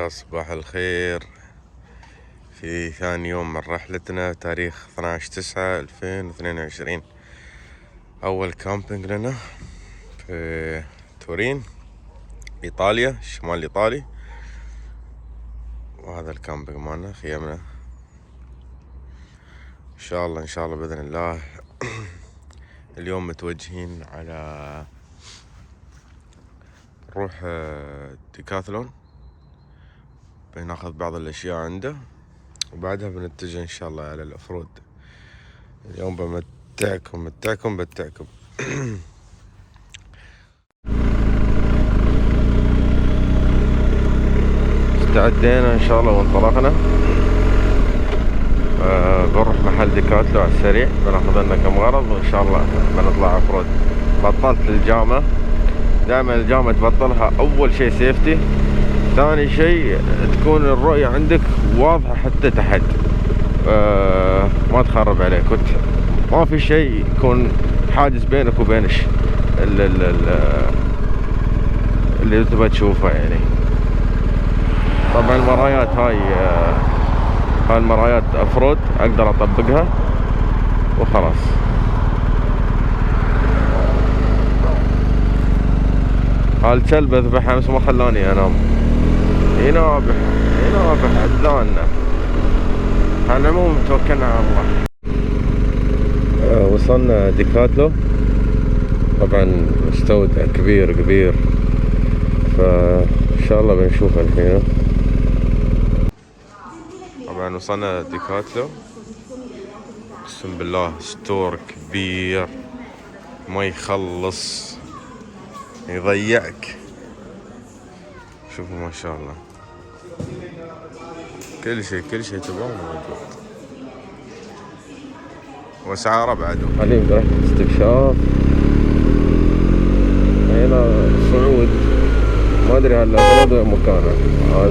يا صباح الخير. في ثاني يوم من رحلتنا تاريخ 12/9/2022. أول كامبينج لنا في تورين إيطاليا، الشمال الإيطالي. وهذا الكامبينج مالنا، خيمنا إن شاء الله بإذن الله. اليوم متوجهين على نروح ديكاثلون، بناخذ بعض الأشياء عنده وبعدها بنتجه إن شاء الله على الأفرود. اليوم بمتعكم. استعدينا إن شاء الله وانطلقنا. بنروح محل ديكاتلو على السريع، بناخذ لنا كم غرض وإن شاء الله بنطلع أفرود. بطلت الجامة، دائما الجامة تبطلها أول شيء سيفتي، ثاني شيء تكون الرؤية عندك واضحة حتى تحت، ما تخرب عليك، ما في شيء يكون حاجز بينك وبين اللي تبغى تشوفه يعني. طبعا المرايات هاي المرايات افرود اقدر اطبقها وخلاص. هالكلب اذبحه امس ما خلاني انام، ينابح عدلانا. على العموم توكلنا على الله. وصلنا ديكاتلو، طبعا مستودع كبير فان شاء الله بنشوفه الحين. طبعا وصلنا ديكاتلو، اقسم بالله ستور كبير ما يخلص، يضيعك. شوفوا ما شاء الله، كل شيء تبغاه موجود، واسعاره بعد. حاليا برحلة استكشاف هنا صعود، ما ادري هل الافراد وين مكانه.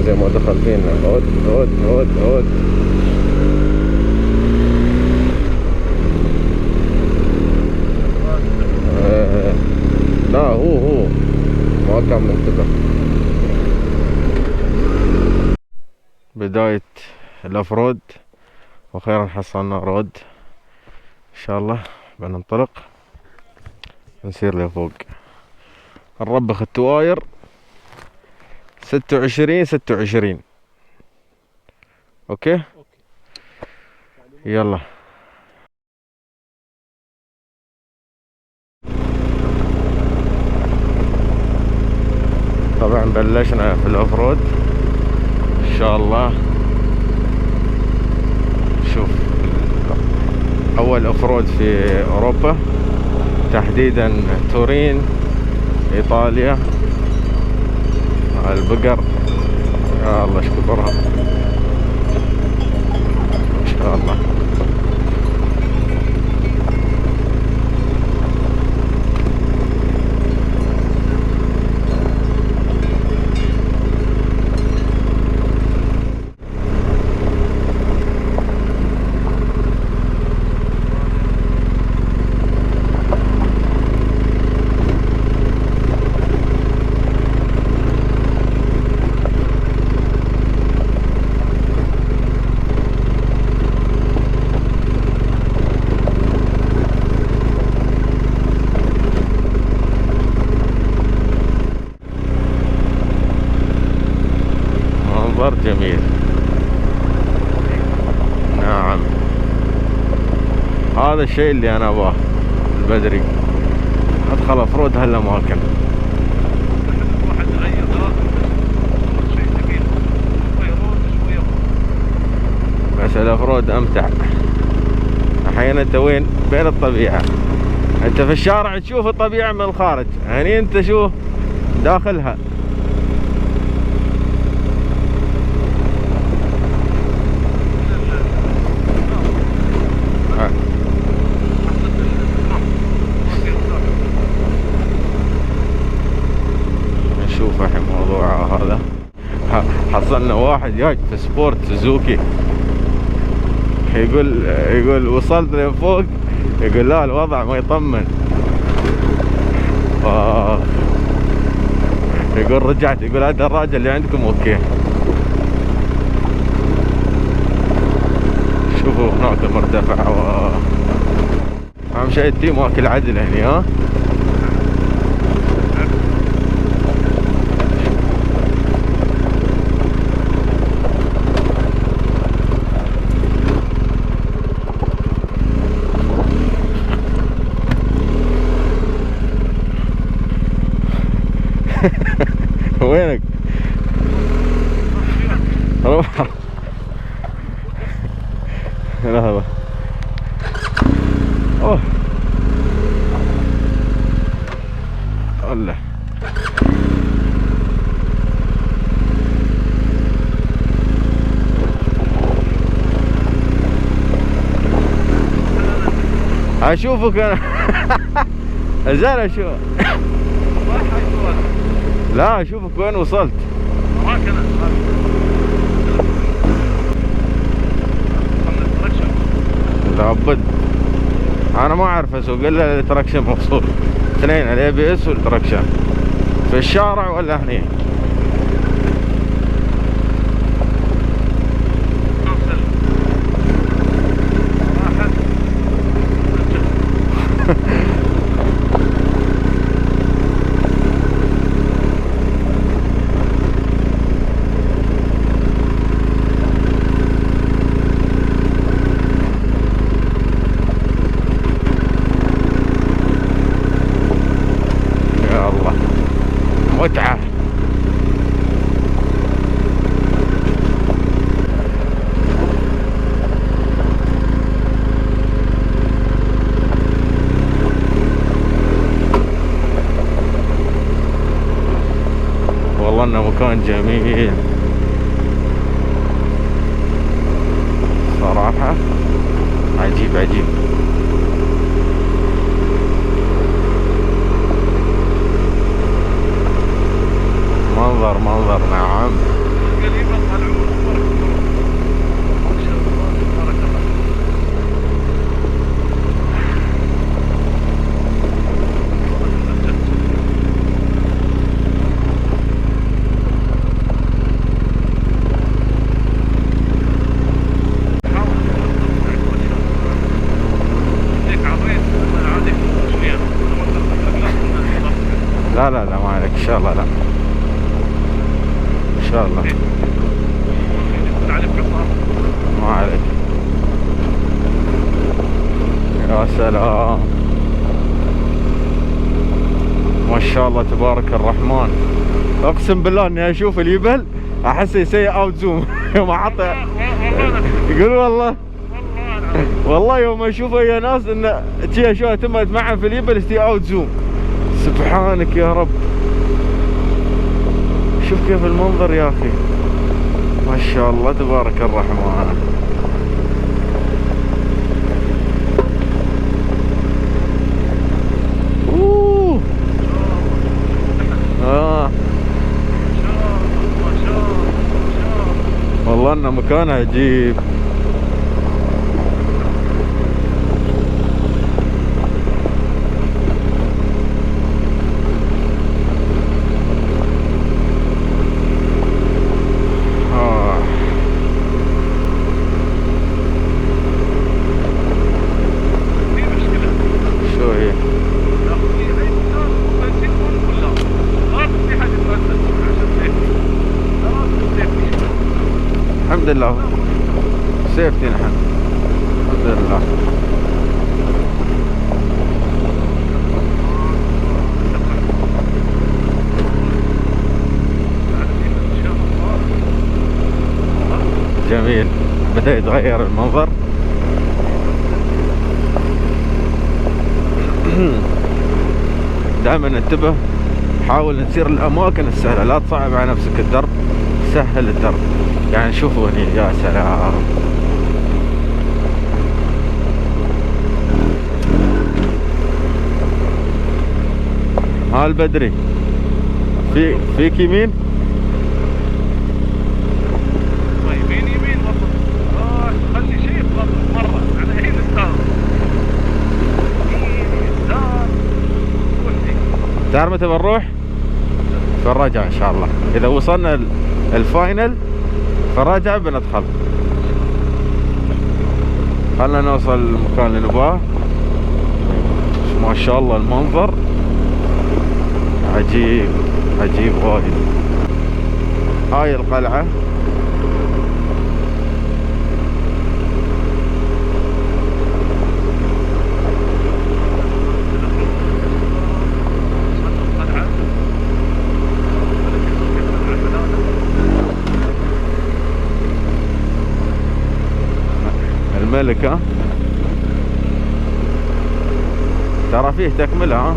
زي ما دخل فينا هود. لا هو ما كان منتبه. بداية الافرود، وخيرا حصلنا رود. ان شاء الله بننطلق نسير لفوق، نربخ التواير 26. اوكي يلا. طبعا بلشنا في الافرود ان شاء الله. شوف، اول افرود في اوروبا، تحديدا تورين ايطاليا. البقر يا الله اشكرها ان شاء الله. منظر جميل، نعم. هذا الشيء اللي انا ابغاه البدري، ادخل افرود هالاماكن. بس الافرود امتع. احيانا انت وين بين الطبيعة، انت في الشارع تشوف الطبيعة من الخارج، يعني انت شوف داخلها. نشوف الحين موضوع هذا. حصلنا واحد جاي في سبورت سوزوكي، يقول وصلت لفوق، يقول لا الوضع ما يطمن. يقول رجعت، يقول هذا الراجل اللي عندكم اوكي. هناك مرتفع اهم شيء التيم واكل عدل هني. ها وينك؟ روح لحظة. اوه الله اشوفك انا. ازال اشوف. لا اشوفك وين وصلت. وراك انا. لابد انا ما اعرف اسوق الا التراكشن مفصول. اثنين الاي بي اس والتراكشن في الشارع ولا هني. متعة. والله انه مكان جميل صراحة، عجيب عجيب. منظر منظر نعم. لا لا لا ما عليك ان شاء الله. لا ان شاء الله ما عليك. يا سلام ما شاء الله تبارك الرحمن. اقسم بالله اني اشوف اليبل احس يسيء اوت زوم. يوم احط يقول والله والله يوم اشوف اي ناس ان تي اشوفها تمت معهم في اليبل يسيء اوت زوم. سبحانك يا رب. شوف كيف المنظر يا اخي ما شاء الله تبارك الرحمن. اوه والله انه مكان عجيب. الحمد لله سيفتي نحن الحمد لله. جميل بدأ يتغير المنظر. دائما انتبه، حاول نسير الاماكن السهله، لا تصعب على نفسك الدرب، سهل الدرب. يعني شوفوا هني يا سلام. ها البدري فيك يمين. طيب يمين والله. خلي شيء مره على عين الدار. تعرف متى بنروح؟ في الرجعة ان شاء الله. اذا وصلنا الفاينل في الرجعة بندخل. خلنا نوصل المكان اللي نبغاه. ما شاء الله المنظر عجيب عجيب وايد. هاي القلعة الملكة، ترى فيه تكملة ها.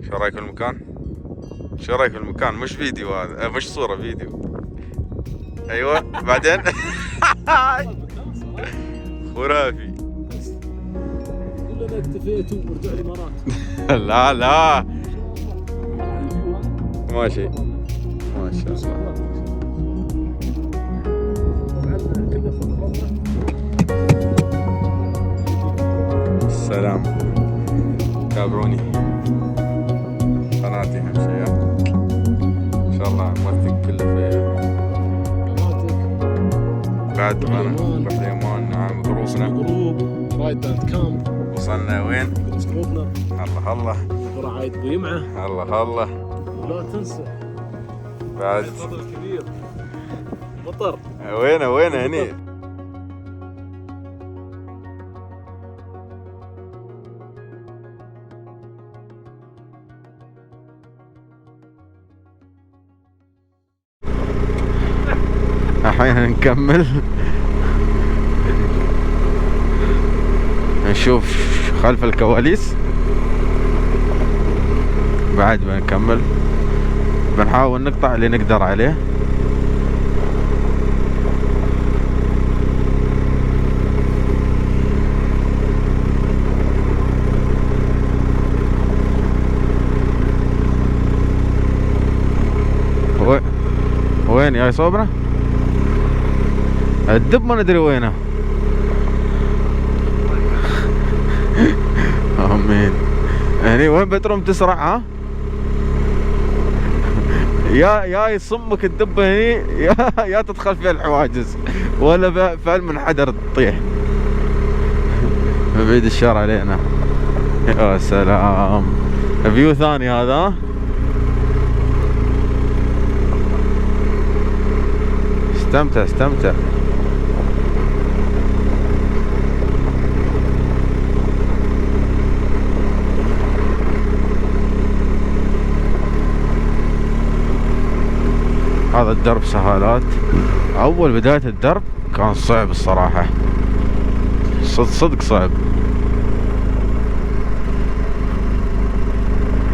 شو رايك في المكان؟ شو رايك في المكان؟ مش فيديو هذا، مش صورة، فيديو. ايوه بعدين. خرافي. قول انا اكتفيت وارجع الامارات. لا لا ماشي ما شاء الله. السلام، تابعوني قناتي اهم شيء ان شاء الله. موثق كله في بعد ما نروح اليمان. نعم دروسنا جروب رايد.com. وصلنا وين؟ جروبنا الله الله برعاية ابو يمعة. الله الله. ولا تنسى بعد الفضل كبير. مطر. وينه هني. الحين نكمل نشوف خلف الكواليس. بعد بنكمل بنحاول نقطع اللي نقدر عليه. وين يا صوبرا؟ الدب ما ندري وينه. امين. هني وين بتروم تسرع؟ ها يا يصمك الدب هني يا تدخل في الحواجز ولا في المنحدر تطيح. بعيد الشر علينا. يا سلام فيو ثاني هذا. استمتع. هذا الدرب سهالات. اول بداية الدرب كان صعب الصراحة، صدق صعب.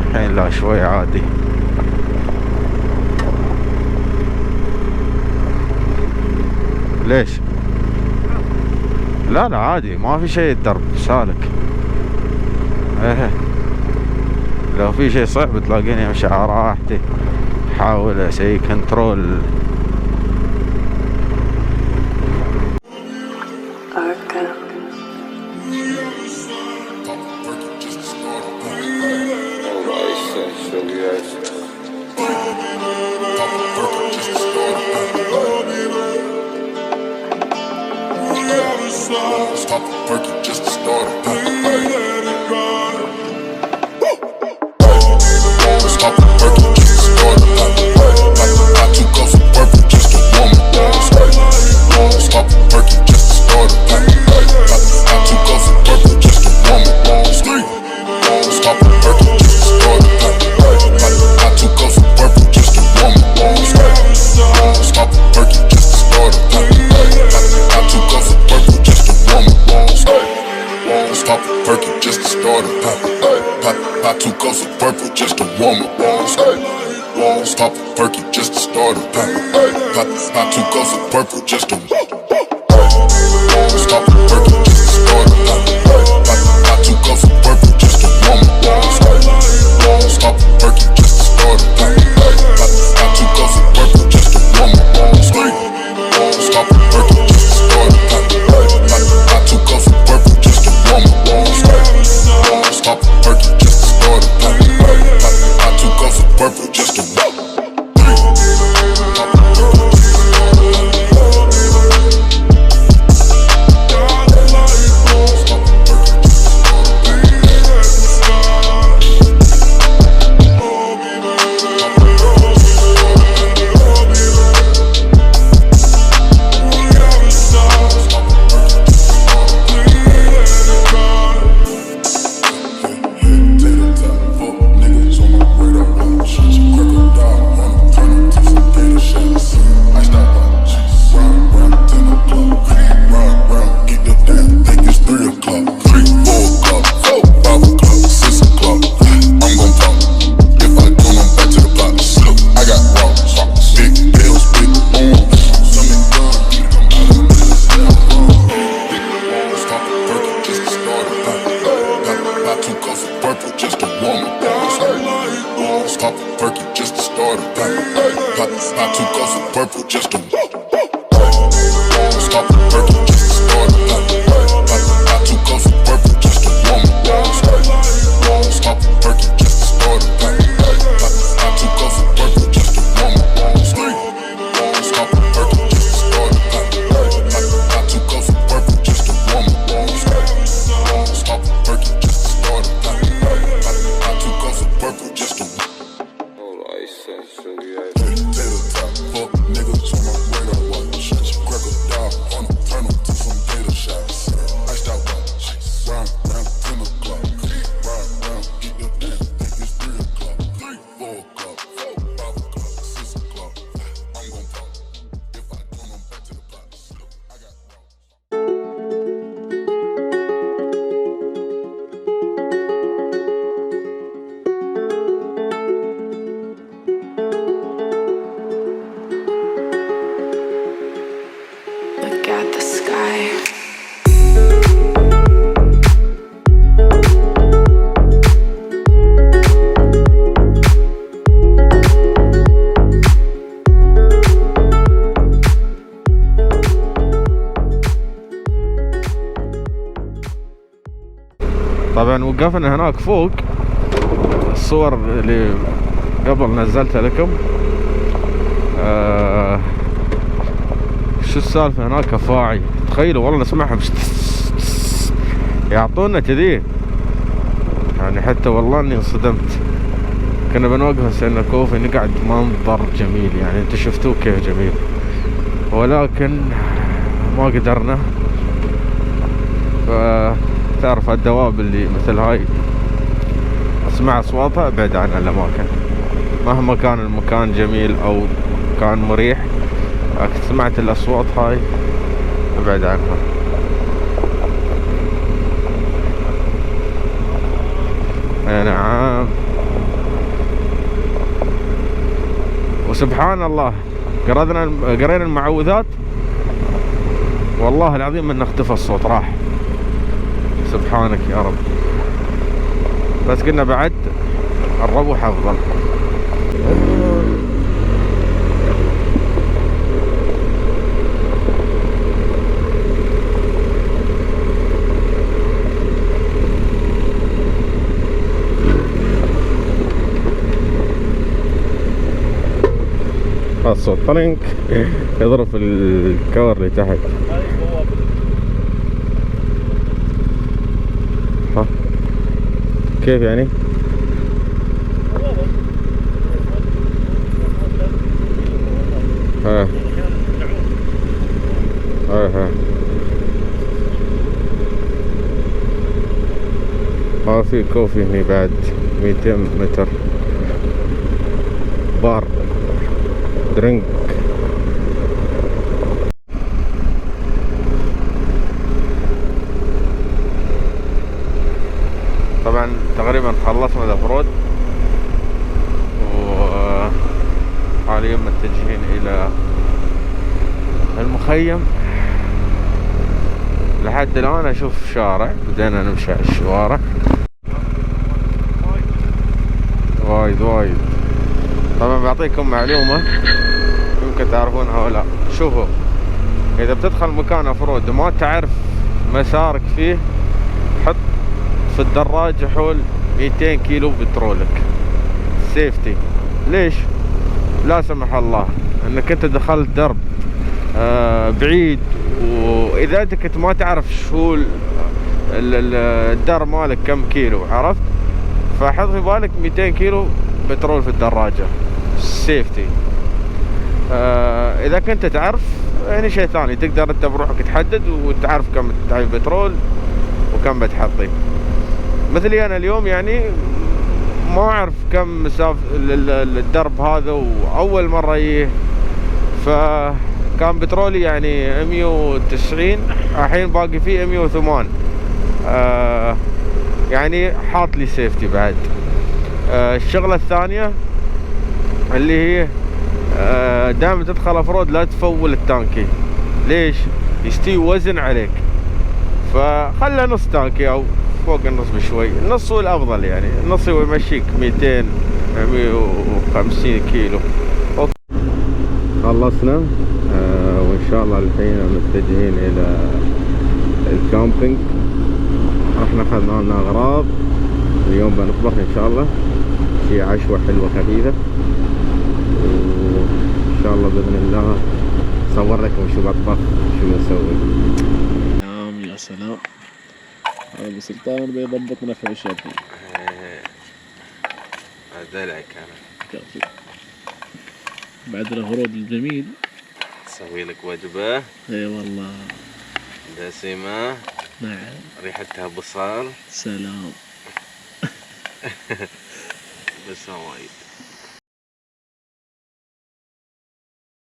الحين لا شوي عادي. ليش؟ لا عادي ما في شيء، الدرب سالك. ايه لو في شيء صعب تلاقيني امشي على راحتي، احاول اسوي كنترول. Stop the perky just to start it. Stop the perky just to start it. Not too close to purple just to warm it. Stop the perky just to start it. Not too close to purple just to warm it. Stop the perky just to start it. Not too close to purple just to warm it. Stop the perky just to start it. Not too close to purple just to warm it. Stop the perky just to start it. Not too close to purple just to warm it. Stop the perky just to start it. Not too close to purple just to stop the perky just to start it. Not too close to purple just to warm it. Stop the perky just to start it. Not too close to purple just to warm it. Stop the perky just to start it. Not too close to purple just to warm it. Stop the perky just to start it. Not too close to purple just to warm it. the sky. طبعا وقفنا هناك فوق. الصور اللي قبل نزلتها لكم. شو السالفة هناك افاعي، تخيلوا والله نسمعهم يعطونا كذي يعني. حتى والله اني انصدمت. كنا بنوقف هسه كوفي نقعد، منظر جميل يعني، انتوا شفتوه كيف جميل، ولكن ما قدرنا. فتعرف الدواب اللي مثل هاي اسمع اصواتها ابعد عن الاماكن، مهما كان المكان جميل او كان مريح، لكن سمعت الاصوات هاي ابعد عنها. نعم. وسبحان الله قرينا المعوذات، والله العظيم ان اختفى الصوت، راح. سبحانك يا رب. بس قلنا بعد الروح افضل. الصوت طلنك يضرب في الكور اللي تحت. ها كيف يعني؟ ها ما في كوفي هني بعد 200 متر، بار درينك. طبعا تقريبا خلصنا الافرود، وحاليا متجهين الى المخيم. لحد الان اشوف شارع، بدينا نمشي على الشوارع وايد. طبعا بعطيكم معلومة يمكن تعرفونها ولا. شوفوا، اذا بتدخل مكان افرود وما تعرف مسارك فيه، حط في الدراجة حول 200 كيلو بترولك سيفتي. ليش؟ لا سمح الله انك انت دخلت درب بعيد، واذا انت كنت ما تعرف شو الدرب مالك كم كيلو، عرفت؟ فحط في بالك 200 كيلو بترول في الدراجة سيفتي. اذا كنت تعرف يعني شيء ثاني، تقدر انت بروحك تحدد وتعرف كم تعبي بترول وكم بتحطي. مثلي انا اليوم يعني ما اعرف كم مسافة الدرب هذا، واول مرة اجيه، فكان بترولي يعني 190، الحين باقي فيه 108. يعني حاط لي سيفتي بعد. الشغلة الثانية اللي هي دائما تدخل افرود لا تفول التانكي. ليش؟ يستوي وزن عليك، فخله نص تانكي او فوق النص بشوي. النص هو الافضل يعني، النص هو يمشيك 200 150 كيلو. أوكي. خلصنا وان شاء الله الحين متجهين الى الكامبينج. احنا اخذنا لنا اغراض، اليوم بنطبخ ان شاء الله في عشوة حلوة خفيفة، وان شاء الله باذن الله صور لكم شو بطبخ شو بنسوي. نعم يا سلام، ابو سلطان بيضبطنا في الشاطئ. دلعك انا كافي. بعد الهرود الجميل اسوي لك وجبة. اي والله دسمة. نعم. ريحتها بصل. سلام. بس وايد.